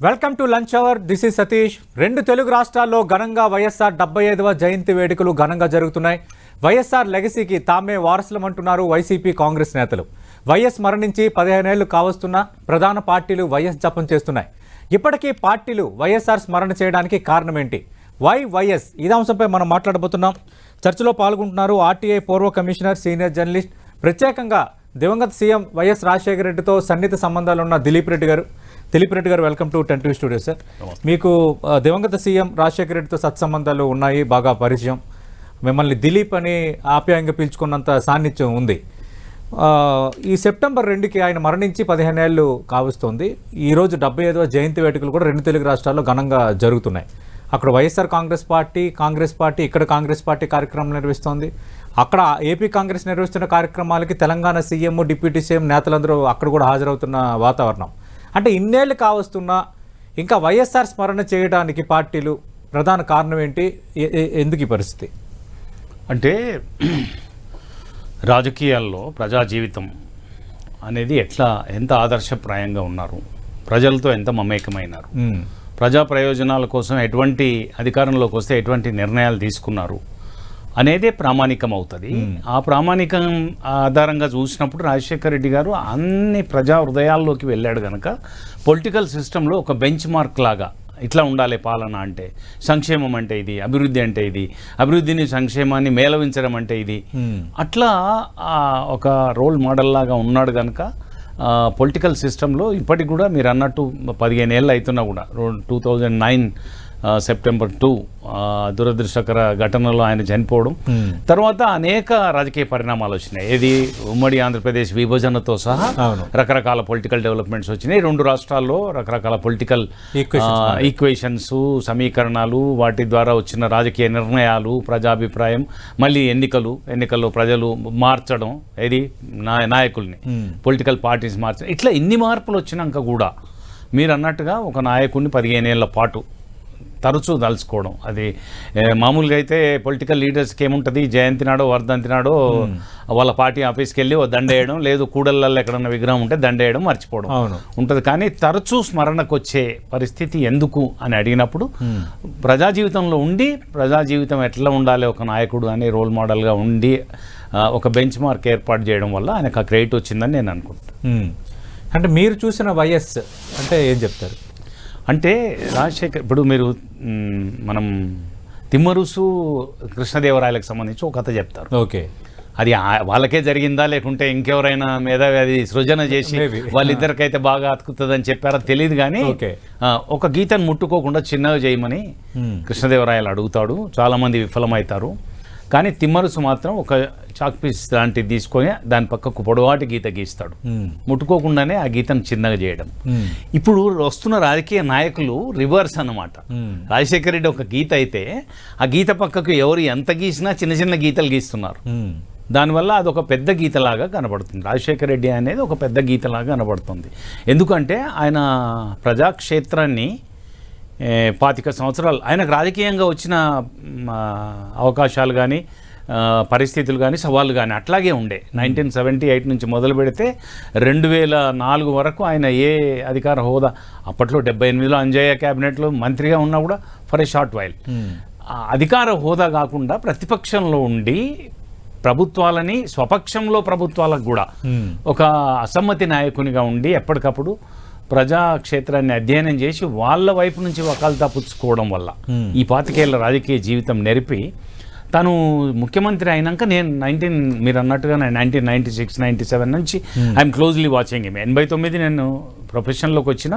Welcome to lunch hour. This is Satish. రెండు తెలుగు రాష్ట్రాల్లో ఘనంగా వైఎస్ఆర్ 75వ జయంతి వేడుకలు ఘనంగా జరుగుతున్నాయి. వైఎస్ఆర్ లెగసీకి తామే వారసులమంటున్నారు వైసీపీ కాంగ్రెస్ నేతలు. వైఎస్ మరణించి 15 ఏళ్లు కావస్తున్నా ప్రధాన పార్టీలు వైఎస్ జపం చేస్తున్నాయి. ఇప్పటికీ పార్టీలు వైఎస్ఆర్ స్మరణ చేయడానికి కారణం ఏంటి? Why YS? ఇదే అంశంపై మనం మాట్లాడబోతున్నాం. చర్చలో పాల్గొంటున్నారు ఆర్టీఐ పూర్వ కమిషనర్, సీనియర్ జర్నలిస్ట్, ప్రత్యేకంగా దివంగత సీఎం వైఎస్ రాజశేఖర రెడ్డితో సన్నిహిత సంబంధాలు ఉన్న దిలీప్ రెడ్డి గారు welcome to 10 TV studio sir. మీకు దివంగత సీఎం రాజశేఖర రెడ్డితో సత్సంబంధాలు ఉన్నాయి, బాగా పరిచయం. మిమ్మల్ని దిలీప్ అని ఆప్యాయంగా పిలుచుకున్నంత సాన్నిధ్యం ఉంది. ఈ సెప్టెంబర్ 2కి ఆయన మరణించి 15 ఏళ్ళు కావస్తోంది. ఈరోజు 75వ జయంతి వేడుకలు కూడా రెండు తెలుగు రాష్ట్రాల్లో ఘనంగా జరుగుతున్నాయి. అక్కడ వైఎస్ఆర్ కాంగ్రెస్ పార్టీ ఇక్కడ కాంగ్రెస్ పార్టీ కార్యక్రమం నిర్వహిస్తోంది. అక్కడ ఏపీ కాంగ్రెస్ నిర్వహిస్తున్న కార్యక్రమాలకి తెలంగాణ సీఎం, డిప్యూటీ సీఎం నేతలందరూ అక్కడ కూడా హాజరవుతున్న వాతావరణం. అంటే ఇన్నేళ్ళు కావస్తున్నా ఇంకా వైఎస్ఆర్ స్మరణ చేయడానికి పార్టీలు ప్రధాన కారణం ఏంటి? ఎందుకు ఈ పరిస్థితి? అంటే రాజకీయాల్లో ప్రజా జీవితం అనేది ఎంత ఆదర్శప్రాయంగా ఉన్నారు, ప్రజలతో ఎంత మమేకమైనారు, ప్రజా ప్రయోజనాల కోసం ఎటువంటి అధికారంలోకి వస్తే ఎటువంటి నిర్ణయాలు తీసుకున్నారు అనేదే ప్రామాణికం అవుతుంది. ఆ ప్రామాణికం ఆధారంగా చూసినప్పుడు రాజశేఖర రెడ్డి గారు అన్ని ప్రజా హృదయాల్లోకి వెళ్ళాడు కనుక పొలిటికల్ సిస్టంలో ఒక బెంచ్ మార్క్ లాగా ఇట్లా ఉండాలి పాలన అంటే, సంక్షేమం అంటే ఇది, అభివృద్ధి అంటే ఇది, అభివృద్ధిని సంక్షేమాన్ని మేళవించడం అంటే ఇది, అట్లా ఒక రోల్ మోడల్ లాగా ఉన్నాడు కనుక పొలిటికల్ సిస్టంలో ఇప్పటికి కూడా మీరు అన్నట్టు 15 ఏళ్ళు అవుతున్నా కూడా 2009 సెప్టెంబర్ 2 దురదృష్టకర ఘటనలో ఆయన చనిపోవడం తర్వాత అనేక రాజకీయ పరిణామాలు వచ్చినాయి. ఏది ఉమ్మడి ఆంధ్రప్రదేశ్ విభజనతో సహా రకరకాల పొలిటికల్ డెవలప్మెంట్స్ వచ్చినాయి. రెండు రాష్ట్రాల్లో రకరకాల పొలిటికల్ ఈక్వేషన్స్, సమీకరణాలు, వాటి ద్వారా వచ్చిన రాజకీయ నిర్ణయాలు, ప్రజాభిప్రాయం, మళ్ళీ ఎన్నికల్లో ప్రజలు మార్చడం, ఏది నాయకుల్ని, పొలిటికల్ పార్టీస్ మార్చడం, ఇట్లా ఇన్ని మార్పులు వచ్చినాక కూడా మీరు అన్నట్టుగా ఒక నాయకుడిని 15 ఏళ్ల పాటు తరచూ దలుచుకోవడం, అది మామూలుగా అయితే పొలిటికల్ లీడర్స్కి ఏముంటుంది, జయంతి నాడో వర్ధంతి నాడో వాళ్ళ పార్టీ ఆఫీస్కి వెళ్ళి దండేయడం, లేదు కూడళ్ళల్లో ఎక్కడన్నా విగ్రహం ఉంటే దండేయడం, మర్చిపోవడం ఉంటుంది. కానీ తరచూ స్మరణకు వచ్చే పరిస్థితి ఎందుకు అని అడిగినప్పుడు ప్రజా జీవితంలో ఉండి ప్రజా జీవితం ఎట్లా ఉండాలి ఒక నాయకుడు అనే రోల్ మోడల్గా ఉండి ఒక బెంచ్ మార్క్ ఏర్పాటు చేయడం వల్ల ఆయనకు ఆ క్రెడిట్ వచ్చిందని నేను అనుకుంటాను. అంటే మీరు చూసిన వైఎస్ అంటే ఏం చెప్తారు? అంటే రాజశేఖర్, ఇప్పుడు మీరు మనం తిమ్మరుసు కృష్ణదేవరాయలకు సంబంధించి ఒక కథ చెప్తారు. ఓకే, అది వాళ్ళకే జరిగిందా లేకుంటే ఇంకెవరైనా మేధావి అది సృజన చేసి వాళ్ళిద్దరికైతే బాగా అతుకుతుందని చెప్పారో తెలియదు. కానీ ఒక గీతను ముట్టుకోకుండా చిన్నగా చేయమని కృష్ణదేవరాయలు అడుగుతాడు. చాలామంది విఫలమవుతారు. కానీ తిమ్మరుసు మాత్రం ఒక చాక్ పీస్ లాంటిది తీసుకొని దాని పక్కకు పొడవాటి గీత గీస్తాడు, ముట్టుకోకుండానే ఆ గీతను చిన్నగా చేయడం. ఇప్పుడు వస్తున్న రాజకీయ నాయకులు రివర్స్ అన్నమాట. రాజశేఖర రెడ్డి ఒక గీత అయితే ఆ గీత పక్కకు ఎవరు ఎంత గీసినా చిన్న చిన్న గీతలు గీస్తున్నారు. దానివల్ల అదొక పెద్ద గీతలాగా కనబడుతుంది. రాజశేఖర రెడ్డి అనేది ఒక పెద్ద గీతలాగా కనబడుతుంది. ఎందుకంటే ఆయన ప్రజాక్షేత్రాన్ని 25 సంవత్సరాలు ఆయనకు రాజకీయంగా వచ్చిన అవకాశాలు కానీ పరిస్థితులు కానీ సవాళ్ళు కానీ అట్లాగే ఉండే. 1978 నుంచి మొదలు పెడితే 2004 వరకు ఆయన ఏ అధికార హోదా, అప్పట్లో 78లో అంజయ్య క్యాబినెట్లో మంత్రిగా ఉన్నా కూడా ఫర్ ఏ షార్ట్ వైల్ అధికార హోదా కాకుండా ప్రతిపక్షంలో ఉండి ప్రభుత్వాలని, స్వపక్షంలో ప్రభుత్వాలకు కూడా ఒక అసమ్మతి నాయకునిగా ఉండి ఎప్పటికప్పుడు ప్రజాక్షేత్రాన్ని అధ్యయనం చేసి వాళ్ళ వైపు నుంచి వకాల్తా పుచ్చుకోవడం వల్ల ఈ 25 ఏళ్ల రాజకీయ జీవితం నెరిపి తను ముఖ్యమంత్రి అయినాక మీరు అన్నట్టుగా 1996, 97 నుంచి ఐఎమ్ క్లోజ్లీ వాచింగ్ హిమ్. 89 నేను ప్రొఫెషన్లోకి వచ్చిన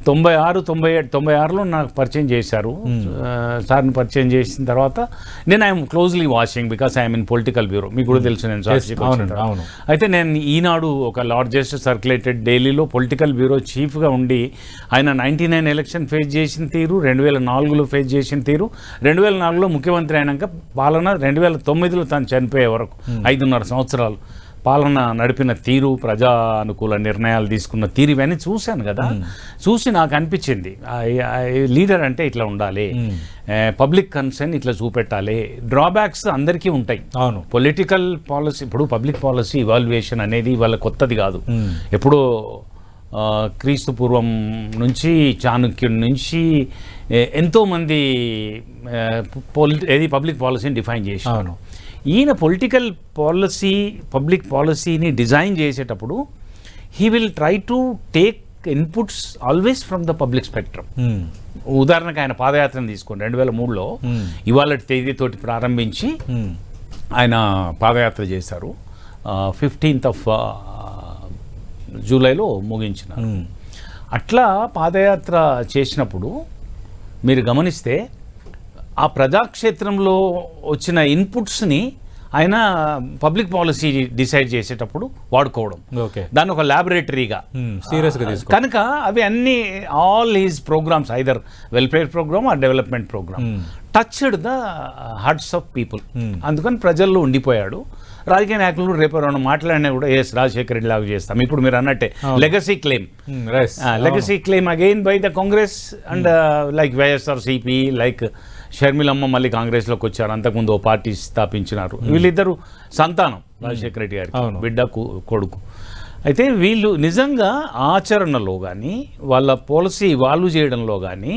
96లో నాకు పరిచయం చేశారు. సార్ని పరిచయం చేసిన తర్వాత నేను I'm closely watching because I'm in political bureau. మీకు కూడా తెలుసు నేను అయితే నేను ఈనాడు ఒక లార్జెస్ట్ సర్క్యులేటెడ్ డైలీలో పొలిటికల్ బ్యూరో చీఫ్గా ఉండి ఆయన 99 ఎలక్షన్ ఫేస్ చేసిన తీరు, 2004లో ఫేస్ చేసిన తీరు, 2004లో ముఖ్యమంత్రి అయినాక పాలన, 2009లో తను చనిపోయే వరకు 5.5 సంవత్సరాలు పాలన నడిపిన తీరు, ప్రజా అనుకూల నిర్ణయాలు తీసుకున్న తీరు, ఇవన్నీ చూశాను కదా. చూసి నాకు అనిపించింది లీడర్ అంటే ఇట్లా ఉండాలి, పబ్లిక్ కన్సర్న్ ఇట్లా చూపెట్టాలి. డ్రాబ్యాక్స్ అందరికీ ఉంటాయి. అవును, పొలిటికల్ పాలసీ, ఇప్పుడు పబ్లిక్ పాలసీ ఇవాల్యుయేషన్ అనేది వాళ్ళ కొత్తది కాదు. ఎప్పుడో క్రీస్తు పూర్వం నుంచి చాణక్యుడి నుంచి ఎంతోమంది పబ్లిక్ పాలసీని డిఫైన్ చేశారు. ఈయన పొలిటికల్ పాలసీ పబ్లిక్ పాలసీని డిజైన్ చేసేటప్పుడు he will try to take inputs always from the public spectrum. ఉదాహరణకు ఆయన పాదయాత్రను తీసుకోండి. 2003లో ఇవాళ తేదీతోటి ప్రారంభించి ఆయన పాదయాత్ర చేశారు. 15th జూలైలో ముగించినారు. అట్లా పాదయాత్ర చేసినప్పుడు మీరు గమనిస్తే ఆ ప్రజాక్షేత్రంలో వచ్చిన ఇన్పుట్స్ని ఆయన పబ్లిక్ పాలసీ డిసైడ్ చేసేటప్పుడు వాడుకోవడం, దాన్ని ఒక ల్యాబొరేటరీగా సీరియస్గా కనుక అవి అన్ని all his programmes either welfare programme or development programme touched the hearts of people. అందుకని ప్రజల్లో ఉండిపోయాడు. రాజకీయ నాయకులు రేపు రెండు మాట్లాడినా కూడా రాజశేఖర్ రెడ్డి లాగా చేస్తాం. ఇప్పుడు మీరు అన్నట్టే legacy claim again by the Congress and like YSRCP, like షర్మిలమ్మ మళ్ళీ కాంగ్రెస్లోకి వచ్చారు. అంతకుముందు ఓ పార్టీ స్థాపించినారు. వీళ్ళిద్దరు సంతానం రాజశేఖర రెడ్డి గారికి, బిడ్డ కొడుకు. అయితే వీళ్ళు నిజంగా ఆచరణలో కానీ వాళ్ళ పాలసీ వాల్వ్ చేయడంలో కానీ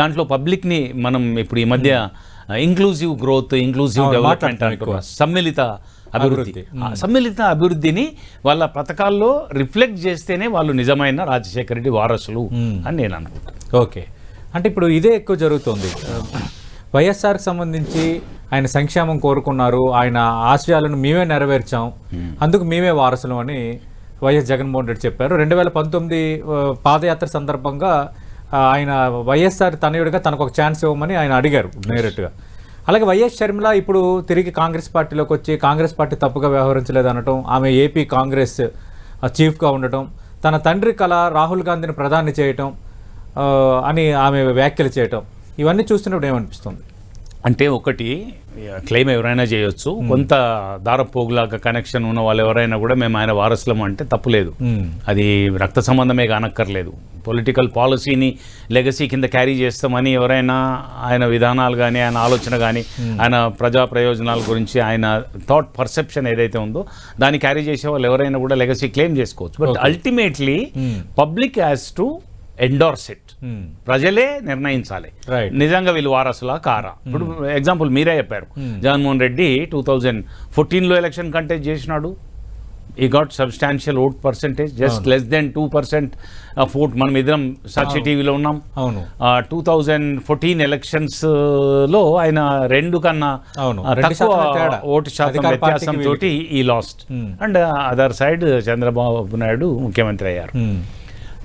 దాంట్లో పబ్లిక్ని మనం ఇప్పుడు ఈ మధ్య ఇంక్లూజివ్ గ్రోత్, ఇంక్లూజివ్ డెవలప్మెంట్ అంటున్నారు, సమ్మిళిత అభివృద్ధిని వాళ్ళ పథకాల్లో రిఫ్లెక్ట్ చేస్తేనే వాళ్ళు నిజమైన రాజశేఖర రెడ్డి వారసులు అని నేను అనుకుంటాను. ఓకే, అంటే ఇప్పుడు ఇదే ఎక్కువ జరుగుతుంది. వైఎస్ఆర్కి సంబంధించి ఆయన సంక్షేమం కోరుకున్నారు, ఆయన ఆశయాలను మేమే నెరవేర్చాం, అందుకు మేమే వారసులు అని వైఎస్ జగన్మోహన్ రెడ్డి చెప్పారు. 2019 పాదయాత్ర సందర్భంగా ఆయన వైఎస్ఆర్ తనయుడిగా తనకు ఒక ఛాన్స్ ఇవ్వమని ఆయన అడిగారు డైరెక్ట్గా. అలాగే వైఎస్ షర్మిల ఇప్పుడు తిరిగి కాంగ్రెస్ పార్టీలోకి వచ్చి కాంగ్రెస్ పార్టీ తప్పుగా వ్యవహరించలేదు అనటం, ఆమె ఏపీ కాంగ్రెస్ చీఫ్గా ఉండటం, తన తండ్రి కళ రాహుల్ గాంధీని ప్రధాని చేయటం అని ఆమె వ్యాఖ్యలు చేయటం, ఇవన్నీ చూస్తున్నప్పుడు ఏమనిపిస్తుంది? అంటే ఒకటి క్లెయిమ్ ఎవరైనా చేయొచ్చు, కొంత దారపోగులాగా కనెక్షన్ ఉన్న వాళ్ళు ఎవరైనా కూడా మేము ఆయన వారసులం అంటే తప్పులేదు. అది రక్త సంబంధమే కానక్కర్లేదు. పొలిటికల్ పాలసీని లెగసీ కింద క్యారీ చేస్తామని ఎవరైనా ఆయన విధానాలు కానీ ఆయన ఆలోచన కానీ ఆయన ప్రజా ప్రయోజనాల గురించి ఆయన థాట్ పర్సెప్షన్ ఏదైతే ఉందో దాన్ని క్యారీ చేసే వాళ్ళు ఎవరైనా కూడా లెగసీ క్లెయిమ్ చేసుకోవచ్చు. But ultimately public has to endorse it. ప్రజలే నిర్ణయించాలి నిజంగా వీళ్ళు వారసులా కారా. ఇప్పుడు ఎగ్జాంపుల్ మీరే చెప్పారు, జగన్మోహన్ రెడ్డి 2014లో ఎలక్షన్ కంటెస్ట్ చేసినాడు. ఈ got substantial vote percentage, just less than 2% of vote. మనం ఇద్దరం సాక్షి టీవీలో ఉన్నాం. 2014 ఎలక్షన్స్ లో ఆయన 2 కన్నా తక్కువ ఓటు శాతం వ్యత్యాసం తోటి ఈ last. And other side Chandrababu Naidu ముఖ్యమంత్రి అయ్యారు.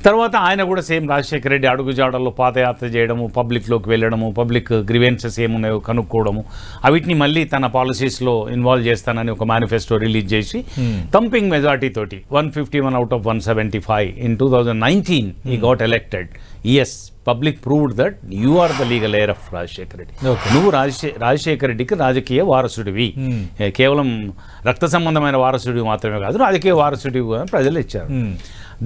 తర్వాత ఆయన కూడా సేమ్ రాజశేఖర రెడ్డి అడుగుజాడల్లో పాదయాత్ర చేయడము, పబ్లిక్లోకి వెళ్ళడము, పబ్లిక్ గ్రీవెన్సెస్ ఏమున్నాయో కనుక్కోవడము, అవిటిని మళ్ళీ తన పాలసీస్లో ఇన్వాల్వ్ చేస్తానని ఒక మేనిఫెస్టో రిలీజ్ చేసి థంపింగ్ మెజార్టీ తోటి 151 out of 175 in 2019 he got elected. Yes, public proved that you are the legal heir of Rajasekhara Reddy. నువ్వు రాజశేఖర రెడ్డికి రాజకీయ వారసుడివి, కేవలం రక్త సంబంధమైన వారసుడివి మాత్రమే కాదు, రాజకీయ వారసుడివి ప్రజలు ఇచ్చారు.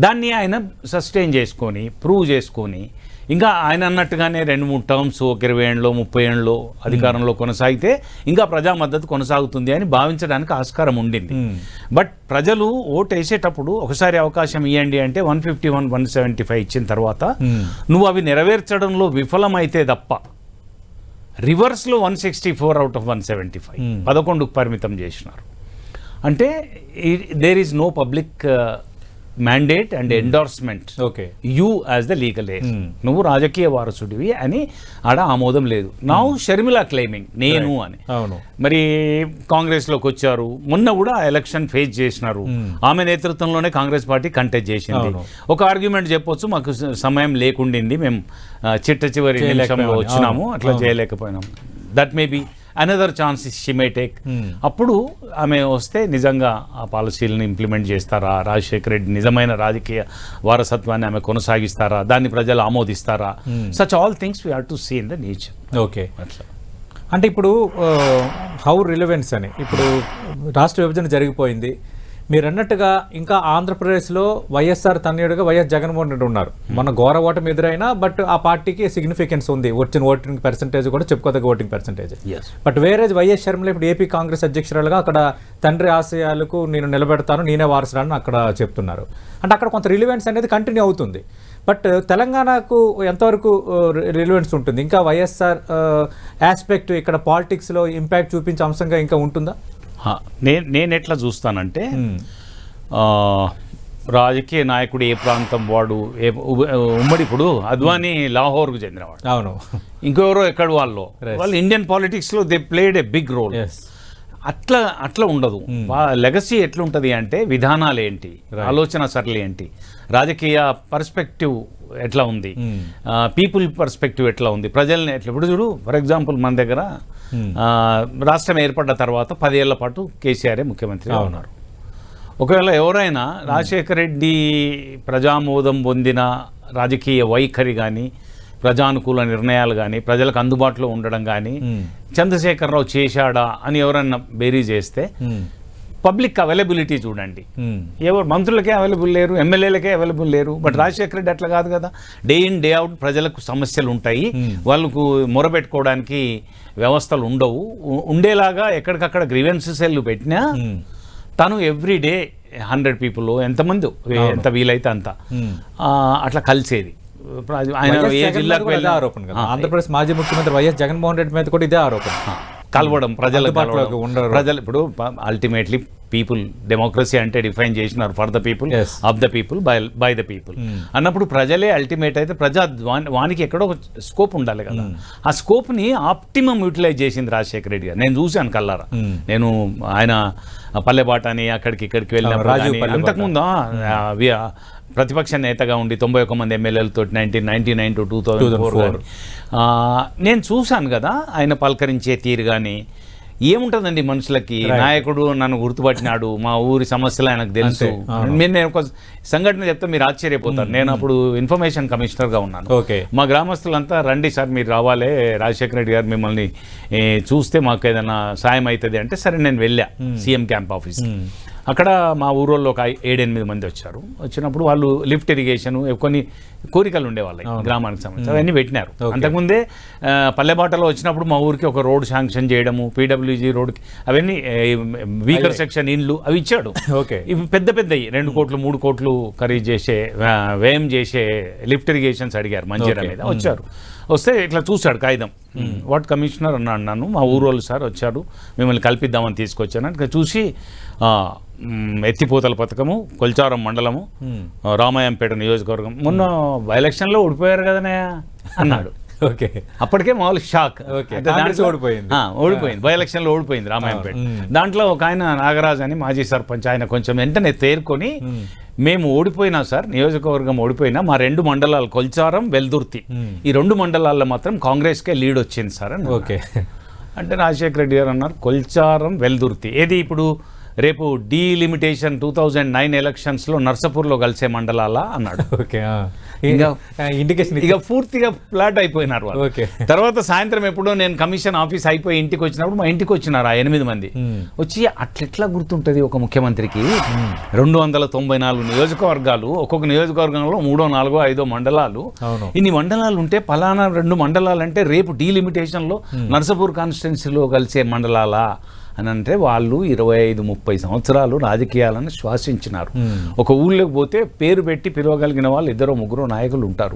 దాన్ని ఆయన సస్టైన్ చేసుకొని ప్రూవ్ చేసుకొని ఇంకా ఆయన అన్నట్టుగానే 2-3 టర్మ్స్, 20 ఏళ్ళలో 30 ఏళ్ళలో అధికారంలో కొనసాగితే ఇంకా ప్రజా మద్దతు కొనసాగుతుంది అని భావించడానికి ఆస్కారం ఉండింది. బట్ ప్రజలు ఓటు వేసేటప్పుడు ఒకసారి అవకాశం ఇవ్వండి అంటే 151, 175 ఇచ్చిన తర్వాత నువ్వు అవి నెరవేర్చడంలో విఫలమైతే తప్ప రివర్స్లో 164 out of 175 11కు పరిమితం చేసినారు. అంటే there is no public mandate and endorsement. You as the legal heir. నువ్వు రాజకీయ వారసుడివి అని ఆడ ఆమోదం లేదు. నౌ షర్మిల క్లెయిమింగ్ నేను అని. మరి కాంగ్రెస్లోకి వచ్చారు, మొన్న కూడా ఎలక్షన్ ఫేస్ చేసినారు. ఆమె నేతృత్వంలోనే కాంగ్రెస్ పార్టీ కంటెస్ట్ చేసింది. ఒక ఆర్గ్యుమెంట్ చెప్పొచ్చు, మాకు సమయం లేకుండింది, మేము చిట్ట చివరి నిమిషంలో వచ్చినాము, అట్లా చేయలేకపోయినాము. That may be another chance she may take. అప్పుడు ఆమె వస్తే నిజంగా ఆ పాలసీలను ఇంప్లిమెంట్ చేస్తారా, రాజశేఖర రెడ్డి నిజమైన రాజకీయ వారసత్వాన్ని ఆమె కొనసాగిస్తారా, దాన్ని ప్రజలు ఆమోదిస్తారా, such all things we have to see in the nature. Okay, అట్లా అంటే ఇప్పుడు హౌ రిలవెన్స్ అని, ఇప్పుడు రాష్ట్ర విభజన జరిగిపోయింది, మీరు అన్నట్టుగా ఇంకా ఆంధ్రప్రదేశ్లో వైఎస్ఆర్ తనయుడుగా వైఎస్ జగన్మోహన్ రెడ్డి ఉన్నారు. మన ఘోర ఓటమి ఎదురైనా బట్ ఆ పార్టీకి సిగ్నిఫికెన్స్ ఉంది, వచ్చిన ఓటింగ్ పర్సెంటేజ్ కూడా చెప్పుకోదగ్గ ఓటింగ్ పర్సెంటేజ్. బట్ వేరే వైఎస్ షర్మిల ఇప్పుడు ఏపీ కాంగ్రెస్ అధ్యక్షురాలుగా అక్కడ తండ్రి ఆశయాలకు నేను నిలబెడతాను, నేనే వారసురాలని అక్కడ చెప్తున్నారు. అంటే అక్కడ కొంత రిలివెన్స్ అనేది కంటిన్యూ అవుతుంది. బట్ తెలంగాణకు ఎంతవరకు రిలివెన్స్ ఉంటుంది? ఇంకా వైఎస్ఆర్ ఆస్పెక్ట్ ఇక్కడ పాలిటిక్స్లో ఇంపాక్ట్ చూపించే అంశంగా ఇంకా ఉంటుందా? నేను ఎట్లా చూస్తానంటే రాజకీయ నాయకుడు ఏ ప్రాంతం వాడు, ఉమ్మడి ఇప్పుడు అద్వానీ లాహోర్కు చెందినవాడు, అవును, ఇంకెవరో ఎక్కడ వాళ్ళు ఇండియన్ పాలిటిక్స్లో they played a big role. అట్లా ఉండదు. లెగసీ ఎట్లుంటుంది అంటే విధానాలు ఏంటి, ఆలోచన సరళి ఏంటి, రాజకీయ పర్స్పెక్టివ్ ఎట్లా ఉంది, పీపుల్ పర్స్పెక్టివ్ ఎట్లా ఉంది, ప్రజల్ని ఎట్లా. ఇప్పుడు చూడు, ఫర్ ఎగ్జాంపుల్ మన దగ్గర రాష్ట్రం ఏర్పడ్డ తర్వాత 10 ఏళ్ల పాటు కేసీఆరే ముఖ్యమంత్రిగా ఉన్నారు. ఒకవేళ ఎవరైనా రాజశేఖర రెడ్డి ప్రజామోదం పొందిన రాజకీయ వైఖరి కానీ, ప్రజానుకూల నిర్ణయాలు కానీ, ప్రజలకు అందుబాటులో ఉండడం కానీ చంద్రశేఖరరావు చేశాడా అని ఎవరన్నా బేరీ చేస్తే పబ్లిక్ అవైలబిలిటీ చూడండి. ఎవరు మంత్రులకే అవైలబుల్ లేరు, ఎమ్మెల్యేలకే అవైలబుల్ లేరు. బట్ రాజశేఖర రెడ్డి అట్లా కాదు కదా. డే ఇన్ డే అవుట్ ప్రజలకు సమస్యలు ఉంటాయి, వాళ్ళకు మొరబెట్టుకోవడానికి వ్యవస్థలు ఉండవు. ఉండేలాగా ఎక్కడికక్కడ గ్రీవెన్సెస్ పెట్టినా తను ఎవ్రీ డే 100 పీపుల్ ఎంతమంది ఎంత వీలైతే అంత అట్లా కలిసేది. ఆయన ఏ జిల్లాకు వెళ్ళి ఆరోపణ కదా, ఆంధ్రప్రదేశ్ మాజీ ముఖ్యమంత్రి వైఎస్ జగన్మోహన్ రెడ్డి మీద కూడా ఇదే ఆరోపణ. కలవడం, ప్రజలు ఇప్పుడు అల్టిమేట్లీ పీపుల్, డెమోక్రసీ అంటే డిఫైన్ చేసినారు for the people, of the people, by the people అన్నప్పుడు ప్రజలే అల్టిమేట్ అయితే వానికి ఎక్కడో ఒక స్కోప్ ఉండాలి కదా. ఆ స్కోప్ని ఆప్టిమం యూటిలైజ్ చేసింది రాజశేఖర రెడ్డి గారు. నేను చూశాను కల్లారా. నేను ఆయన పల్లెబాట అని అక్కడికి ఇక్కడికి వెళ్ళినప్పుడు, అంతకుముందు ప్రతిపక్ష నేతగా ఉండి 91 మంది ఎమ్మెల్యేలతో 1999 to 2004 నేను చూశాను కదా. ఆయన పలకరించే తీరు కానీ ఏముంటుందండి మనుషులకి. నాయకుడు నన్ను గుర్తుపట్టినాడు, మా ఊరి సమస్యలు ఆయనకు తెలుసు. నేను ఒక సంఘటన చెప్తే మీరు ఆశ్చర్యపోతారు. నేను అప్పుడు ఇన్ఫర్మేషన్ కమిషనర్గా ఉన్నాను. మా గ్రామస్తులంతా రండి సార్, మీరు రావాలే, రాజశేఖర రెడ్డి గారు మిమ్మల్ని చూస్తే మాకు ఏదైనా సాయం అవుతుంది అంటే సరే నేను వెళ్ళా సీఎం క్యాంప్ ఆఫీస్. అక్కడ మా ఊరోళ్ళు ఒక 7-8 మంది వచ్చారు. వచ్చినప్పుడు వాళ్ళు లిఫ్ట్ ఇరిగేషన్ కొన్ని కోరికలు ఉండేవాళ్ళకి గ్రామానికి సంబంధించి అవన్నీ పెట్టినారు. అంతకుముందే పల్లెబాటలో వచ్చినప్పుడు మా ఊరికి ఒక రోడ్ శాంక్షన్ చేయడము, పీడబ్ల్యూజీ రోడ్కి అవన్నీ వీకర్ సెక్షన్ ఇండ్లు అవి ఇచ్చాడు. ఇవి పెద్ద పెద్దవి 2 కోట్లు 3 కోట్లు ఖరీదు చేసే వ్యయం చేసే లిఫ్ట్ ఇరిగేషన్స్ అడిగారు మంజీరా మీద. వచ్చారు, వస్తే ఇట్లా చూశాడు కాగితం. వాట్ కమిషనర్ అన్నాను, మా ఊరోళ్ళు సార్ వచ్చారు, మిమ్మల్ని కల్పిద్దామని తీసుకొచ్చాను. ఇట్లా చూసి ఎత్తిపోతల పథకము, కొల్చారం మండలము, రామాయంపేట నియోజకవర్గం, మొన్న ఎలక్షన్లో ఓడిపోయారు కదనే అన్నాడు. అప్పటికే మామూలు షాక్. ఓడిపోయింది బై ఎలక్షన్లో, ఓడిపోయింది రామాయంపేట. దాంట్లో ఒక ఆయన నాగరాజ్ అని మాజీ సర్పంచ్, ఆయన కొంచెం వెంటనే తేరుకొని మేము ఓడిపోయినా సార్, నియోజకవర్గం ఓడిపోయినా మా 2 మండలాలు కొల్చారం, వెల్దుర్తి, ఈ 2 మండలాల్లో మాత్రం కాంగ్రెస్కే లీడ్ వచ్చింది సార్ అని. అంటే రాజశేఖర రెడ్డి గారు అన్నారు కొల్చారం, వెల్దుర్తి ఏది ఇప్పుడు రేపు డీలిమిటేషన్ 2009 ఎలక్షన్స్లో నర్సపూర్లో కలిసే మండలాలా అన్నాడు. ఇక పూర్తిగా ఫ్లాట్ అయిపోయినారు వాళ్ళు. తర్వాత సాయంత్రం ఎప్పుడో నేను కమిషన్ ఆఫీస్ అయిపోయి ఇంటికి వచ్చినప్పుడు మా ఇంటికి వచ్చినారు 8 మంది వచ్చి, అట్లెట్లా గుర్తుంటుంది ఒక ముఖ్యమంత్రికి 294 నియోజకవర్గాలు, ఒక్కొక్క నియోజకవర్గంలో 3, 4, 5 మండలాలు, ఇన్ని మండలాలు ఉంటే పలానా 2 మండలాలు అంటే రేపు డీలిమిటేషన్లో నర్సపూర్ కాన్స్టిట్యున్సీలో కలిసే మండలాలా అని అంటే వాళ్ళు 25-30 సంవత్సరాలు రాజకీయాలను శ్వాసించినారు. ఒక ఊళ్ళోకి పోతే పేరు పెట్టి పిలవగలిగిన వాళ్ళు 2-3 నాయకులు ఉంటారు.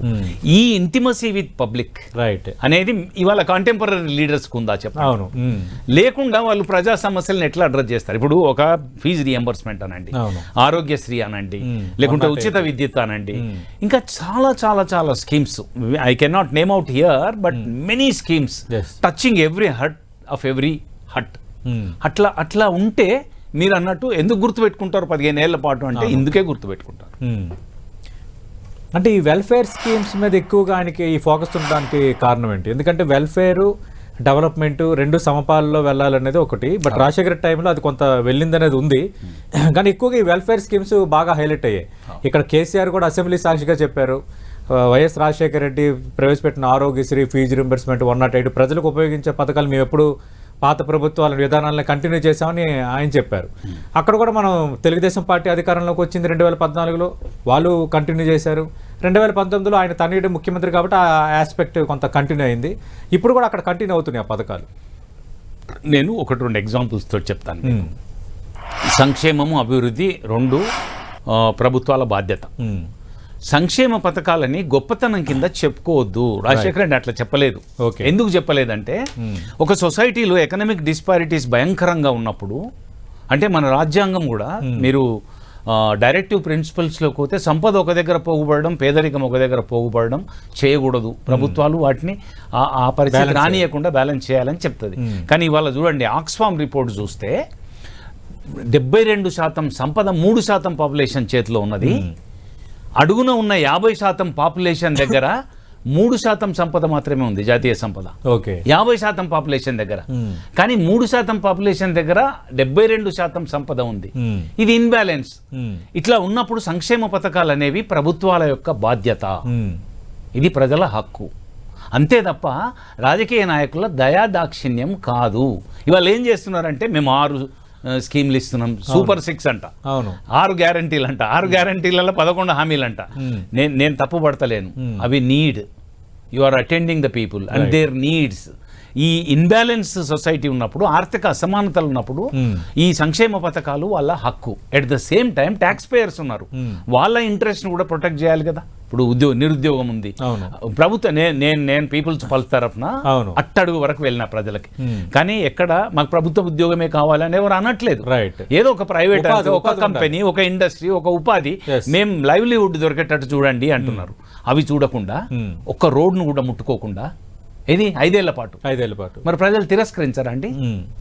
ఈ ఇంటిమసీ విత్ పబ్లిక్ అనేది ఇవాళ కాంటెంపరీ లీడర్స్కి ఉందా చెప్పాను. లేకుండా వాళ్ళు ప్రజా సమస్యలను ఎట్లా అడ్రస్ చేస్తారు? ఇప్పుడు ఒక ఫీజు రియంబర్స్మెంట్ అనండి, ఆరోగ్యశ్రీ అనండి, లేకుంటే ఉచిత విద్యుత్ అనండి, ఇంకా చాలా చాలా చాలా schemes. I can not name out here, but many schemes touching every hut of every hut. అట్లా ఉంటే మీరు అన్నట్టు ఎందుకు గుర్తుపెట్టుకుంటారు 15 ఏళ్ల పాటు అంటే ఇందుకే గుర్తుపెట్టుకుంటారు. అంటే ఈ వెల్ఫేర్ స్కీమ్స్ మీద ఎక్కువగా ఆయనకి ఈ ఫోకస్ ఉండడానికి కారణం ఏంటి? ఎందుకంటే వెల్ఫేరు డెవలప్మెంట్ 2 సమపాలలో వెళ్ళాలనేది ఒకటి, బట్ రాజశేఖర టైంలో అది కొంత వెళ్ళిందనేది ఉంది. కానీ ఎక్కువగా ఈ వెల్ఫేర్ స్కీమ్స్ బాగా హైలైట్ అయ్యాయి. ఇక్కడ కేసీఆర్ కూడా అసెంబ్లీ సాక్షిగా చెప్పారు, వైఎస్ రాజశేఖర రెడ్డి ప్రవేశపెట్టిన ఆరోగ్యశ్రీ, ఫీజు రింబర్స్మెంట్, 108 ప్రజలకు ఉపయోగించే పథకాలు మేము ఎప్పుడు పాత ప్రభుత్వాల విధానాలను కంటిన్యూ చేశామని ఆయన చెప్పారు. అక్కడ కూడా మనం తెలుగుదేశం పార్టీ అధికారంలోకి వచ్చింది 2014లో, వాళ్ళు కంటిన్యూ చేశారు. 2019లో ఆయన తనయుడు ముఖ్యమంత్రి కాబట్టి ఆ ఆస్పెక్ట్ కొంత కంటిన్యూ అయింది. ఇప్పుడు కూడా అక్కడ కంటిన్యూ అవుతున్నాయి ఆ పథకాలు. నేను 1-2 ఎగ్జాంపుల్స్తో చెప్తాను. సంక్షేమము అభివృద్ధి రెండు ప్రభుత్వాల బాధ్యత. సంక్షేమ పథకాలని గొప్పతనం కింద చెప్పుకోవద్దు. రాజశేఖర రెడ్డి అట్లా చెప్పలేదు. ఎందుకు చెప్పలేదంటే ఒక సొసైటీలో ఎకనామిక్ డిస్పారిటీస్ భయంకరంగా ఉన్నప్పుడు, అంటే మన రాజ్యాంగం కూడా మీరు డైరెక్టివ్ ప్రిన్సిపల్స్లోకి పోతే సంపద ఒక దగ్గర పోగుపడడం, పేదరికం ఒక దగ్గర పోగుపడడం చేయకూడదు. ప్రభుత్వాలు వాటిని ఆ పరిస్థితి రానియకుండా బ్యాలెన్స్ చేయాలని చెప్తుంది. కానీ ఇవాళ చూడండి, ఆక్స్ఫామ్ రిపోర్ట్ చూస్తే 72% సంపద 3% పాపులేషన్ చేతిలో ఉన్నది. అడుగున ఉన్న 50% పాపులేషన్ దగ్గర 3% సంపద మాత్రమే ఉంది, జాతీయ సంపద. 50% పాపులేషన్ దగ్గర. కానీ 3% పాపులేషన్ దగ్గర 72% సంపద ఉంది. ఇది ఇన్బ్యాలెన్స్. ఇట్లా ఉన్నప్పుడు సంక్షేమ పథకాలు అనేవి ప్రభుత్వాల యొక్క బాధ్యత. ఇది ప్రజల హక్కు. అంతే తప్ప రాజకీయ నాయకుల దయాదాక్షిణ్యం కాదు. ఇవాళ ఏం చేస్తున్నారంటే, మేము 6 స్కీమ్లు ఇస్తున్నాం, సూపర్ 6 అంట, 6 గ్యారంటీలు అంట, 6 గ్యారంటీలలో 11 హామీలు అంట. నేను తప్పు పడతలేను. అవి need. You are attending the people and their needs. ఈ ఇన్బ్యాలెన్స్ సొసైటీ ఉన్నప్పుడు, ఆర్థిక అసమానతలు ఉన్నప్పుడు ఈ సంక్షేమ పథకాలు వాళ్ళ హక్కు. At the same time tax payers ఉన్నారు, వాళ్ళ ఇంట్రెస్ట్ కూడా ప్రొటెక్ట్ చేయాలి కదా. ఇప్పుడు నిరుద్యోగం ఉంది, ప్రభుత్వం నేను పీపుల్స్ పల్స్ తరఫున అట్టడుగు వరకు వెళ్ళిన ప్రజలకి. కానీ ఎక్కడ మాకు ప్రభుత్వ ఉద్యోగమే కావాలని ఎవరు అనట్లేదు. ఏదో ఒక ప్రైవేట్, ఒక కంపెనీ, ఒక ఇండస్ట్రీ, ఒక ఉపాధి, మేము లైవ్లీహుడ్ దొరికేటట్టు చూడండి అంటున్నారు. అవి చూడకుండా, ఒక్క రోడ్ను కూడా ముట్టుకోకుండా, ఇది 5 ఏళ్ల పాటు మరి ప్రజలు తిరస్కరించారా అండి?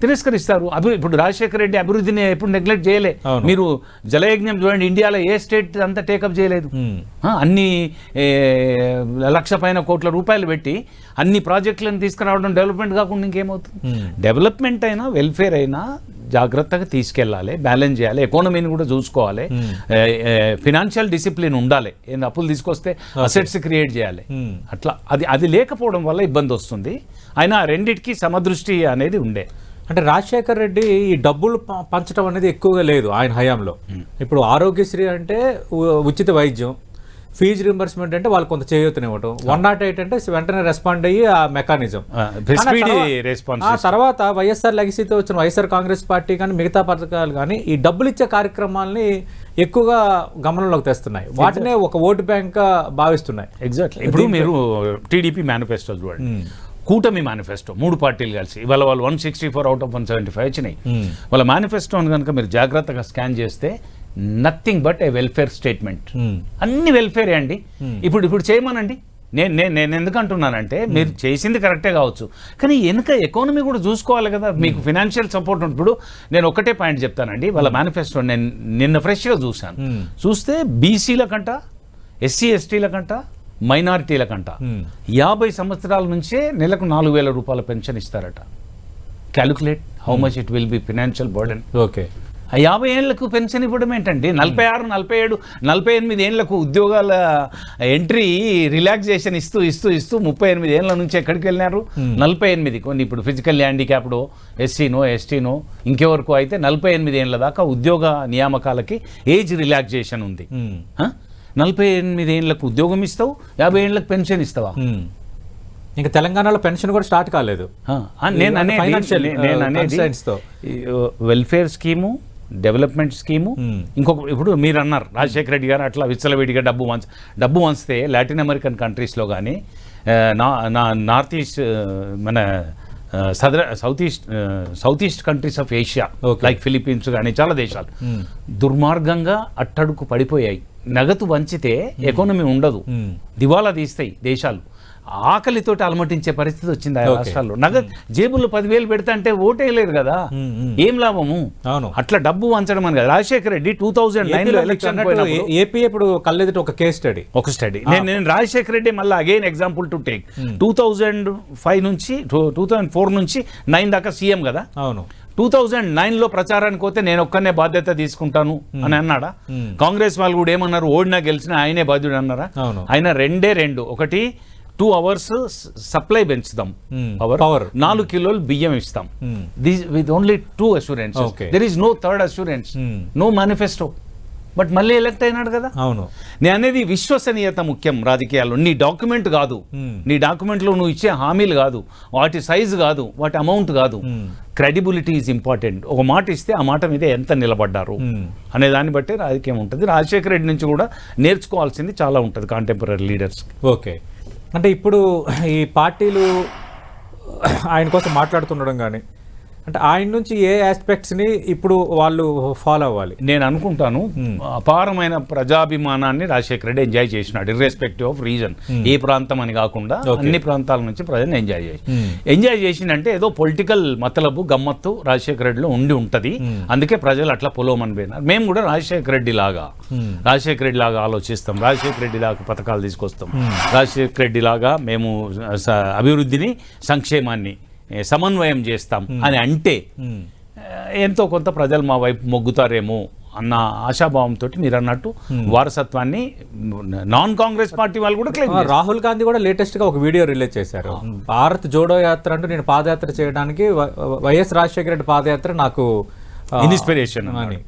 తిరస్కరిస్తారు. ఇప్పుడు రాజశేఖర రెడ్డి అభివృద్ధిని ఎప్పుడు నెగ్లెక్ట్ చేయలే. మీరు జలయజ్ఞం చూడండి, ఇండియాలో ఏ స్టేట్ అంతా టేకప్ చేయలేదు. అన్ని 1,00,000 పైన కోట్ల రూపాయలు పెట్టి అన్ని ప్రాజెక్టులను తీసుకురావడం డెవలప్మెంట్ కాకుండా ఇంకేమవుతుంది? డెవలప్మెంట్ అయినా వెల్ఫేర్ అయినా జాగ్రత్తగా తీసుకెళ్ళాలి, బ్యాలెన్స్ చేయాలి, ఎకానమీని కూడా చూసుకోవాలి, ఫినాన్షియల్ డిసిప్లిన్ ఉండాలి. అప్పులు తీసుకొస్తే అసెట్స్ క్రియేట్ చేయాలి. అట్లా అది లేకపోవడం వల్ల ఇబ్బంది వస్తుంది. అయినా రెండిటికి సమదృష్టి అనేది ఉండే. అంటే రాజశేఖర్ రెడ్డి ఈ డబ్బులు పంచడం అనేది ఎక్కువగా లేదు ఆయన హయాంలో. ఇప్పుడు ఆరోగ్యశ్రీ అంటే ఉచిత వైద్యం, ఫీజు రింబర్స్మెంట్ అంటే వాళ్ళు కొంత చేయూతనివ్వటం, 108 అంటే వెంటనే రెస్పాండ్ అయ్యి ఆ మెకానిజం. ఆ తర్వాత వైఎస్ఆర్ లెగసీతో వచ్చిన వైఎస్ఆర్ కాంగ్రెస్ పార్టీ కానీ మిగతా పథకాలు కానీ ఈ డబ్బులు ఇచ్చే కార్యక్రమాలని ఎక్కువగా గమనంలోకి తెస్తున్నాయి. వాటినే ఒక ఓటు బ్యాంక్ గా భావిస్తున్నాయి. ఎగ్జాక్ట్లీ. ఇప్పుడు మీరు టీడీపీ మేనిఫెస్టో చూడండి, కూటమి మేనిఫెస్టో, 3 పార్టీలు కలిసి ఇవాళ వాళ్ళు 164 out of 175 వచ్చినాయి. వాళ్ళ మేనిఫెస్టోని కనుక మీరు జాగ్రత్తగా స్కాన్ చేస్తే nothing but A welfare statement. అన్ని వెల్ఫేరే అండి. ఇప్పుడు చేయమనండి. నేను ఎందుకు అంటున్నానంటే, మీరు చేసింది కరెక్టే కావచ్చు, కానీ వెనుక ఎకానమీ కూడా చూసుకోవాలి కదా. మీకు ఫినాన్షియల్ సపోర్ట్ ఉన్నప్పుడు నేను ఒకటే పాయింట్ చెప్తానండి. వాళ్ళ మేనిఫెస్టో నేను నిన్న ఫ్రెష్గా చూశాను. చూస్తే బీసీల కంట, ఎస్సీ ఎస్టీల కంట, మైనారిటీల కంట 50 సంవత్సరాల నుంచే నెలకు 4,000 రూపాయల పెన్షన్ ఇస్తారట. Calculate how much it will be financial burden. 50 ఏళ్లకు పెన్షన్ ఇవ్వడం ఏంటండి? 46, 47, 48 ఏళ్లకు ఉద్యోగాల ఎంట్రీ రిలాక్సేషన్ ఇస్తూ 38 ఏళ్ల నుంచి ఎక్కడికి వెళ్ళినారు? 48. కొన్ని ఇప్పుడు ఫిజికల్ హ్యాండిక్యాప్డో, ఎస్సీనో, ఎస్టీనో, ఇంకెవరకు అయితే 48 ఏళ్ల దాకా ఉద్యోగ నియామకాలకి ఏజ్ రిలాక్సేషన్ ఉంది. 48 ఏళ్లకు ఉద్యోగం ఇస్తావు, 50 ఏళ్లకు పెన్షన్ ఇస్తావా? ఇంకా తెలంగాణలో పెన్షన్ కూడా స్టార్ట్ కాలేదు. నేను అనేది వెల్ఫేర్ స్కీము, డెవలప్మెంట్ స్కీము. ఇంకొక, ఇప్పుడు మీరు అన్నారు రాజశేఖర రెడ్డి గారు అట్లా విచ్చలవిడిగా డబ్బు వంచితే లాటిన్ అమెరికన్ కంట్రీస్లో కానీ, నార్త్ ఈస్ట్, మన south east countries of Asia like Philippines కానీ చాలా దేశాలు దుర్మార్గంగా అట్టడుకు పడిపోయాయి. నగదు వంచితే ఎకానమీ ఉండదు, దివాలా తీస్తాయి దేశాలు. ఆకలితోటి అలమటించే పరిస్థితి వచ్చింది ఆ రాష్ట్రాల్లో. నగదు జేబుల్లో 10,000 పెడతా అంటే ఓటేయలేరు కదా, ఏం లాభము? అట్లా డబ్బు వంచడం అని కదా. రాజశేఖర రెడ్డి 2009లో ఎలక్షన్ ఏపీ ఇప్పుడు కళ్ళెదుట ఒక కేస్ స్టడీ, నేను రాజశేఖర రెడ్డి మళ్ళీ అగైన్ ఎగ్జాంపుల్ టు టేక్. 2005 నుంచి 2004 నుంచి 9 దాకా సీఎం కదా. అవును. 2009లో ప్రచారానికి పోతే నేను ఒక్కనే బాధ్యత తీసుకుంటాను అని అన్నాడా? కాంగ్రెస్ వాళ్ళు కూడా ఏమన్నారు? ఓడినా గెలిచినా ఆయనే బాధ్యుడు అన్నారా? ఆయన 2 ఒకటి 2 hours సప్లై పెంచుదాం, పవర్ 4 కిలోలు బియ్యం ఇస్తాం. This with only 2 assurances. Okay. There is no third assurance, no manifesto. But మళ్ళీ ఎలక్ట్ అయినాడు కదా. అవును, నేను అనేది విశ్వసనీయత ముఖ్యం రాజకీయాల్లో. నీ డాక్యుమెంట్ కాదు, నీ డాక్యుమెంట్లో నువ్వు ఇచ్చే హామీలు కాదు, వాటి సైజు కాదు, వాటి అమౌంట్ కాదు, క్రెడిబిలిటీ ఈజ్ ఇంపార్టెంట్. ఒక మాట ఇస్తే ఆ మాట మీద ఎంత నిలబడ్డారు అనే దాన్ని బట్టే రాజకీయం ఉంటుంది. రాజశేఖర రెడ్డి నుంచి కూడా నేర్చుకోవాల్సింది చాలా ఉంటుంది కాంటెంపరీ లీడర్స్. ఓకే, అంటే ఇప్పుడు ఈ పార్టీలు ఆయన కోసం మాట్లాడుతుండడం కానీ, అంటే ఆయన నుంచి ఏ ఆస్పెక్ట్స్ని ఇప్పుడు వాళ్ళు ఫాలో అవ్వాలి? నేను అనుకుంటాను అపారమైన ప్రజాభిమానాన్ని రాజశేఖర రెడ్డి ఎంజాయ్ చేసినాడు, ఇర్రెస్పెక్టివ్ ఆఫ్ రీజన్. ఏ ప్రాంతం అని కాకుండా అన్ని ప్రాంతాల నుంచి ప్రజలను ఎంజాయ్ చేసిందంటే ఏదో పొలిటికల్ మతలబు గమ్మత్తు రాజశేఖర రెడ్డిలో ఉండి ఉంటుంది. అందుకే ప్రజలు అట్లా పొలవమని పోయినారు. మేము కూడా రాజశేఖర రెడ్డి లాగా ఆలోచిస్తాం, రాజశేఖర రెడ్డి లాగా పథకాలు తీసుకొస్తాం, రాజశేఖర రెడ్డి లాగా మేము అభివృద్ధిని సంక్షేమాన్ని సమన్వయం చేస్తాం అని అంటే ఎంతో కొంత ప్రజలు మా వైపు మొగ్గుతారేమో అన్న ఆశాభావంతో మీరు అన్నట్టు వారసత్వాన్ని నాన్ కాంగ్రెస్ పార్టీ వాళ్ళు కూడా క్లెయిమ్ చేస్తారు. రాహుల్ గాంధీ కూడా లేటెస్ట్ గా ఒక వీడియో రిలీజ్ చేశారు. భారత్ జోడో యాత్ర అంటూ నేను పాదయాత్ర చేయడానికి వైఎస్ రాజశేఖర రెడ్డి పాదయాత్ర నాకు ఇన్స్పిరేషన్ అని.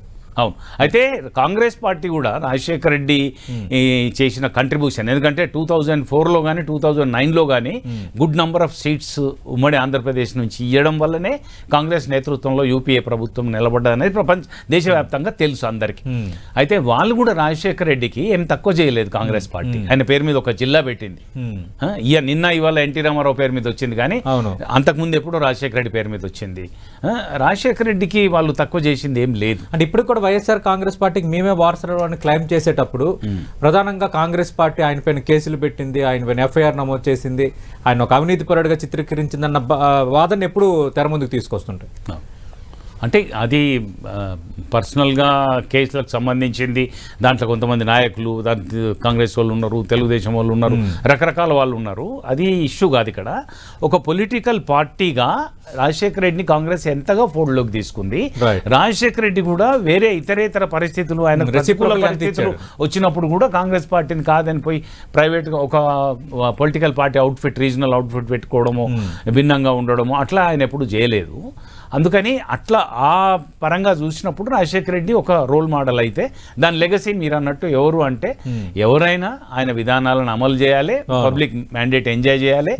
అవును, అయితే కాంగ్రెస్ పార్టీ కూడా రాజశేఖర రెడ్డి చేసిన కంట్రిబ్యూషన్, ఎందుకంటే 2004లో కానీ 2009లో కానీ గుడ్ నంబర్ ఆఫ్ సీట్స్ ఉమ్మడి ఆంధ్రప్రదేశ్ నుంచి ఇవ్వడం వల్లనే కాంగ్రెస్ నేతృత్వంలో యూపీఏ ప్రభుత్వం నిలబడ్డదనేది దేశవ్యాప్తంగా తెలుసు అందరికీ. అయితే వాళ్ళు కూడా రాజశేఖర రెడ్డికి ఏం తక్కువ చేయలేదు కాంగ్రెస్ పార్టీ. ఆయన పేరు మీద ఒక జిల్లా పెట్టింది. ఇవాళ ఎన్టీ రామారావు పేరు మీద వచ్చింది, కానీ అంతకుముందు ఎప్పుడో రాజశేఖర రెడ్డి పేరు మీద వచ్చింది. రాజశేఖర రెడ్డికి వాళ్ళు తక్కువ చేసింది ఏం లేదు. అంటే ఇప్పుడు కూడా వైఎస్ఆర్ కాంగ్రెస్ పార్టీకి మేమే వారసులు అని క్లెయిమ్ చేసేటప్పుడు ప్రధానంగా కాంగ్రెస్ పార్టీ ఆయన పైన కేసులు పెట్టింది, ఆయన పైన ఎఫ్ఐఆర్ నమోదు చేసింది, ఆయన ఒక అవినీతి పరుడుగా చిత్రీకరించిందన్న వాదన ఎప్పుడు తెర ముందుకు తీసుకొస్తుంటాయి. అంటే అది పర్సనల్గా కేసులకు సంబంధించింది. దాంట్లో కొంతమంది నాయకులు, కాంగ్రెస్ వాళ్ళు ఉన్నారు, తెలుగుదేశం వాళ్ళు ఉన్నారు, రకరకాల వాళ్ళు ఉన్నారు. అది ఇష్యూ కాదు ఇక్కడ. ఒక పొలిటికల్ పార్టీగా రాజశేఖర రెడ్డిని కాంగ్రెస్ ఎంతగా ఫోల్డ్లోకి తీసుకుంది. రాజశేఖర రెడ్డి కూడా వేరే ఇతరేతర పరిస్థితులు, ఆయన ప్రతికూల పరిస్థితులు వచ్చినప్పుడు కూడా కాంగ్రెస్ పార్టీని కాదని పోయి ప్రైవేట్గా ఒక political party outfit, regional outfit పెట్టుకోవడము, భిన్నంగా ఉండడము అట్లా ఆయన ఎప్పుడు చేయలేదు. అందుకని అట్లా ఆ పరంగా చూసినప్పుడు రాజశేఖర రెడ్డి ఒక రోల్ మోడల్. అయితే దాని లెగసీ మీరు అన్నట్టు ఎవరు అంటే ఎవరైనా ఆయన విధానాలను అమలు చేయాలి, పబ్లిక్ మ్యాండేట్ ఎంజాయ్ చేయాలి,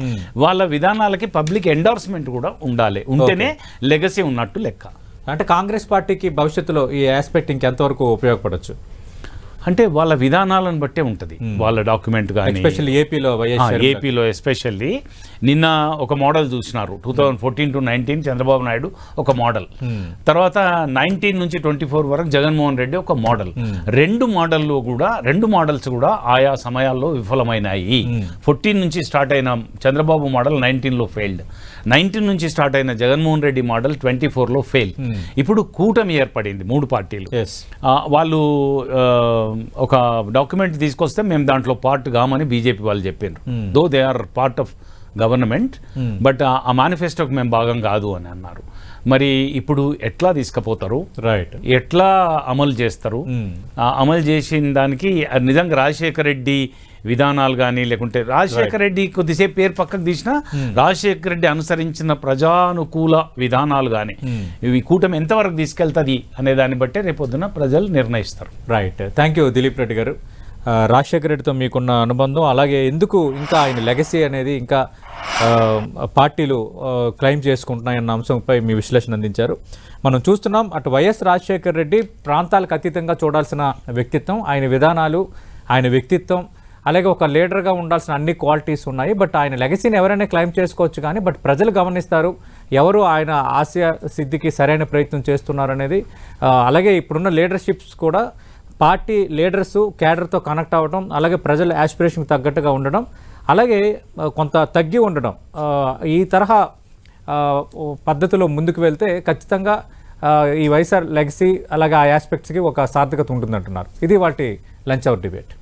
వాళ్ళ విధానాలకి పబ్లిక్ ఎండోర్స్మెంట్ కూడా ఉండాలి, ఉంటేనే లెగసీ ఉన్నట్టు లెక్క. అంటే కాంగ్రెస్ పార్టీకి భవిష్యత్తులో ఈ ఆస్పెక్ట్ ఇంకెంతవరకు ఉపయోగపడవచ్చు? అంటే వాళ్ళ విధానాలను బట్టే ఉంటుంది వాళ్ళ డాక్యుమెంట్ కానీ. ఏపీలో ఎస్పెషల్లీ నిన్న ఒక మోడల్ చూసినారు. 2014 to 19 చంద్రబాబు నాయుడు ఒక మోడల్, తర్వాత 19 నుంచి 24 వరకు జగన్మోహన్ రెడ్డి ఒక మోడల్. రెండు మోడల్స్ కూడా ఆయా సమయాల్లో విఫలమైనాయి. 14 నుంచి స్టార్ట్ అయిన చంద్రబాబు మోడల్ 19లో ఫెయిల్డ్, 19 నుంచి స్టార్ట్ అయిన జగన్మోహన్ రెడ్డి మోడల్ 24లో ఫెయిల్. ఇప్పుడు కూటమి ఏర్పడింది, 3 పార్టీలు. వాళ్ళు ఒక డాక్యుమెంట్ తీసుకొస్తే మేము దాంట్లో పార్ట్ కామని బీజేపీ వాళ్ళు చెప్పారు. Though they are part of government, but ఆ మేనిఫెస్టోకి మేము భాగం కాదు అని అన్నారు. మరి ఇప్పుడు ఎట్లా తీసుకుపోతారు, ఎట్లా అమలు చేస్తారు? అమలు చేసిన దానికి నిజంగా రాజశేఖర రెడ్డి విధానాలు కానీ, లేకుంటే రాజశేఖర రెడ్డి కొద్దిసేపు పేరు పక్కకు తీసినా రాజశేఖర రెడ్డి అనుసరించిన ప్రజానుకూల విధానాలు కానీ ఇవి కూటమి ఎంతవరకు తీసుకెళ్తుంది అనే దాన్ని బట్టే రేపొద్దున ప్రజలు నిర్ణయిస్తారు. Right, thank you Dilip Reddy గారు. రాజశేఖర రెడ్డితో మీకున్న అనుబంధం, అలాగే ఎందుకు ఇంకా ఆయన లెగసీ అనేది ఇంకా పార్టీలు క్లెయిమ్ చేసుకుంటున్నాయన్న అంశంపై మీ విశ్లేషణ అందించారు. మనం చూస్తున్నాం, అటు వైఎస్ రాజశేఖర రెడ్డి ప్రాంతాలకు అతీతంగా చూడాల్సిన వ్యక్తిత్వం, ఆయన విధానాలు, ఆయన వ్యక్తిత్వం, అలాగే ఒక లీడర్గా ఉండాల్సిన అన్ని క్వాలిటీస్ ఉన్నాయి. బట్ ఆయన లెగసీని ఎవరైనా క్లెయిమ్ చేసుకోవచ్చు, కానీ బట్ ప్రజలు గమనిస్తారు ఎవరు ఆయన ఆశయ సిద్ధికి సరైన ప్రయత్నం చేస్తున్నారు అనేది. అలాగే ఇప్పుడున్న లీడర్షిప్స్ కూడా పార్టీ లీడర్సు క్యాడర్తో కనెక్ట్ అవ్వడం, అలాగే ప్రజల యాస్పిరేషన్కి తగ్గట్టుగా ఉండడం, అలాగే కొంత తగ్గి ఉండడం, ఈ తరహా పద్ధతిలో ముందుకు వెళ్తే ఖచ్చితంగా ఈ వైఎస్ఆర్ లెగసీ అలాగే ఆ ఆస్పెక్ట్స్కి ఒక సార్థకత ఉంటుందంటున్నారు. ఇది వాటి లంచ్ అవర్ డిబేట్.